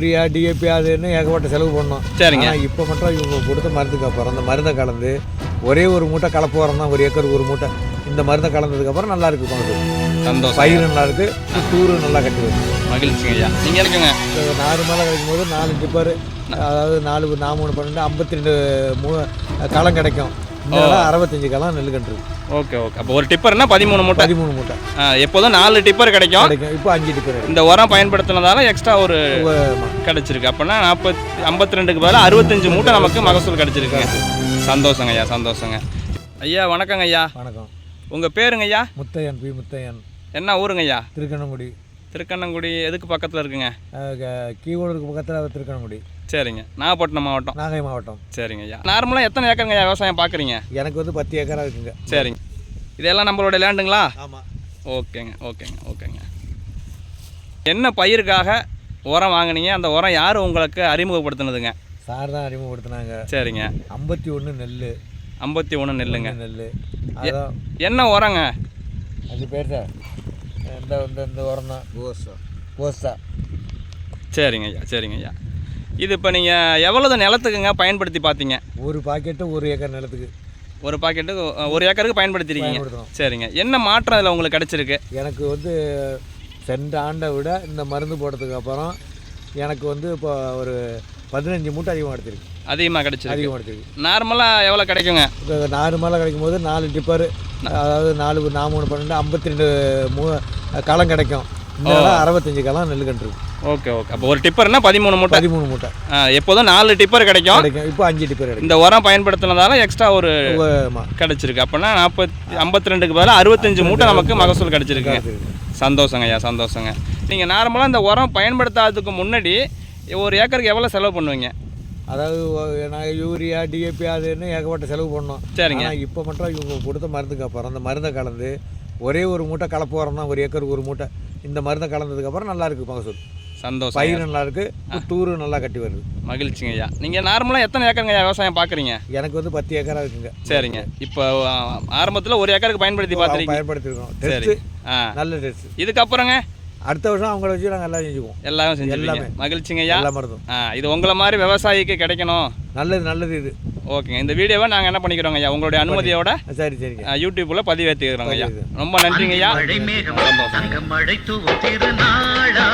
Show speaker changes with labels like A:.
A: Urea DAP அதுன்னு ஏகப்பட்ட செலவு பண்ணோம்.
B: சரிங்க.
A: இப்போ மட்டும் இவங்க கொடுத்த மருந்துக்கு அப்புறம் அந்த மருந்தை கலந்து ஒரே ஒரு மூட்டை கலப்பு உரம் தான், ஒரு ஏக்கருக்கு ஒரு மூட்டை. இந்த மருந்தை கலந்ததுக்கப்புறம் நல்லா இருக்கு பணத்து.
B: சந்தோஷம்.
A: பயிர் நல்லா இருக்கு, தூரு நல்லா கட்டி வருது.
B: மகிழ்ச்சிங்க ஐயா. நீங்கள் இருக்குங்க
A: 4 மேலே கிடைக்கும் போது 4 டிப்பர், அதாவது 4 3 12 52 களம் கிடைக்கும். இந்த 65 களம் நெல் கன்று.
B: Okay okay. அப்போ ஒரு டிப்பர்னா 13 மூட்டை.
A: 13 மூட்டை.
B: எப்போதும் 4 டிப்பர் கிடைக்கும்.
A: இப்போ 5 டிப்பர்.
B: இந்த உரம் பயன்படுத்தினதால எக்ஸ்ட்ரா ஒரு கிடைச்சிருக்கு. அப்போனா 52க்கு பதிலாக 65 மூட்டை நமக்கு மகசூல் கிடைச்சிருக்குங்க. சந்தோஷங்க ஐயா, சந்தோஷங்க ஐயா. வணக்கங்க ஐயா.
A: வணக்கம்.
B: உங்கள் பேருங்க ஐயா?
A: முத்தையன், பி முத்தையன்.
B: என்ன ஊருங்க ஐயா?
A: திருக்கண்ணங்குடி.
B: திருக்கண்ணங்குடி எதுக்கு பக்கத்தில் இருக்குங்க?
A: கீவோடுக்கு பக்கத்தில் திருக்கண்ணங்குடி.
B: சரிங்க. நாகப்பட்டினம் மாவட்டம்.
A: நாகை மாவட்டம்.
B: சரிங்க ஐயா. நார்மலாக எத்தனை ஏக்கருங்க ஐயா விவசாயம் பார்க்குறீங்க?
A: எனக்கு வந்து 10 ஏக்கராக இருக்குங்க.
B: சரிங்க. இதெல்லாம் நம்மளோட லேண்டுங்களா?
A: ஆமாம்.
B: ஓகேங்க ஓகேங்க ஓகேங்க. என்ன பயிருக்காக உரம் வாங்கினீங்க? அந்த உரம் யார் உங்களுக்கு அறிமுகப்படுத்தினதுங்க?
A: சார் தான் அறிமுகப்படுத்தினாங்க.
B: சரிங்க.
A: 51 நெல்.
B: 51 நெல்லுங்க.
A: நெல். அதான்
B: என்ன உரங்க
A: அது பேர் சார்? இந்த உரம் தான் போஸ்டா.
B: சரிங்க ஐயா, சரிங்க ஐயா. இது இப்போ நீங்கள் எவ்வளவு நிலத்துக்குங்க பயன்படுத்தி பார்த்தீங்க?
A: ஒரு பாக்கெட்டு 1 ஏக்கர் நிலத்துக்கு.
B: ஒரு பாக்கெட்டு 1 ஏக்கருக்கு பயன்படுத்திருக்கீங்க. சரிங்க. என்ன மாற்றம் அதில் உங்களுக்கு கிடச்சிருக்கு?
A: எனக்கு வந்து சென்ற ஆண்டை விட இந்த மருந்து போட்டதுக்கு அப்புறம் எனக்கு வந்து இப்போ ஒரு 15 மூட்டை அதிகமாக கிடச்சிருக்கு.
B: அதிகமாக கிடச்சிருக்கு.
A: அதிகமாக கிடச்சிருக்கு.
B: நார்மலாக எவ்வளோ கிடைக்குங்க?
A: இப்போ 4 மேலே கிடைக்கும் போது 4 டிப்பர், அதாவது 4 3 12 52 களம் கிடைக்கும். இந்த 65 களம் நெல் கன்று.
B: Okay okay. அப்போ ஒரு டிப்பர்னா 13 மூட்டை.
A: 13 மூட்டை.
B: எப்போதும் 4 டிப்பர் கிடைக்கும்.
A: இப்போ 5 டிப்பர் கிடைக்கும்.
B: இந்த உரம் பயன்படுத்தினதால எக்ஸ்ட்ரா ஒரு கிடைச்சிருக்கு. அப்போனா 52க்கு பதிலாக 65 மூட்டை நமக்கு மகசூல் கிடைச்சிருக்கு. சந்தோஷங்க ஐயா, சந்தோஷங்க. நீங்கள் நார்மலாக இந்த உரம் பயன்படுத்தாததுக்கு முன்னாடி ஒரு ஏக்கருக்கு எவ்வளோ செலவு பண்ணுவீங்க?
A: அதாவது நாங்கள் யூரியா டிஏபி அதுன்னு ஏகப்பட்ட செலவு பண்ணோம்.
B: சரிங்க.
A: இப்போ மட்டும் இவங்க கொடுத்த மருந்துக்கு அப்புறம் அந்த மருந்தை கலந்து ஒரே ஒரு மூட்டை கலப்பு உரம் தான், ஒரு ஏக்கருக்கு ஒரு மூட்டை. இந்த மருந்தை கலந்ததுக்கப்புறம் நல்லா இருக்கு மகசூல்.
B: சந்தோஷம்.
A: பயிர் நல்லா இருக்கு, தூரு நல்லா கட்டி வருது.
B: மகிழ்ச்சிங்க ஐயா. நீங்கள் நார்மலாக எத்தனை ஏக்கருங்க ஐயா விவசாயம் பார்க்குறீங்க?
A: எனக்கு வந்து 10 ஏக்கராக இருக்குங்க.
B: சரிங்க. இப்போ ஆரம்பத்தில் 1 ஏக்கருக்கு
A: பயன்படுத்திருக்கோம்.
B: சரி.
A: நல்ல டெஸ்ட்.
B: இதுக்கப்புறங்க
A: அடுத்த வருஷம் அவங்கள வச்சு நாங்கள் எல்லாம் செஞ்சுக்குவோம்.
B: எல்லாம் செஞ்சுருவீங்க. மகிழ்ச்சிங்க ஐயா.
A: எல்லா மருந்தும்
B: இது உங்களை மாதிரி விவசாயிக்கு கிடைக்கணும்.
A: நல்லது இது.
B: ஓகேங்க. இந்த வீடியோவை நாங்கள் என்ன பண்ணிக்கிறோங்க ஐயா, உங்களுடைய அனுமதியோட
A: சரிங்க
B: யூடியூப்பில் பதிவேற்றிக்கிறோங்க ஐயா. ரொம்ப நன்றிங்க ஐயா.
C: மழை தூவும் திருநாளா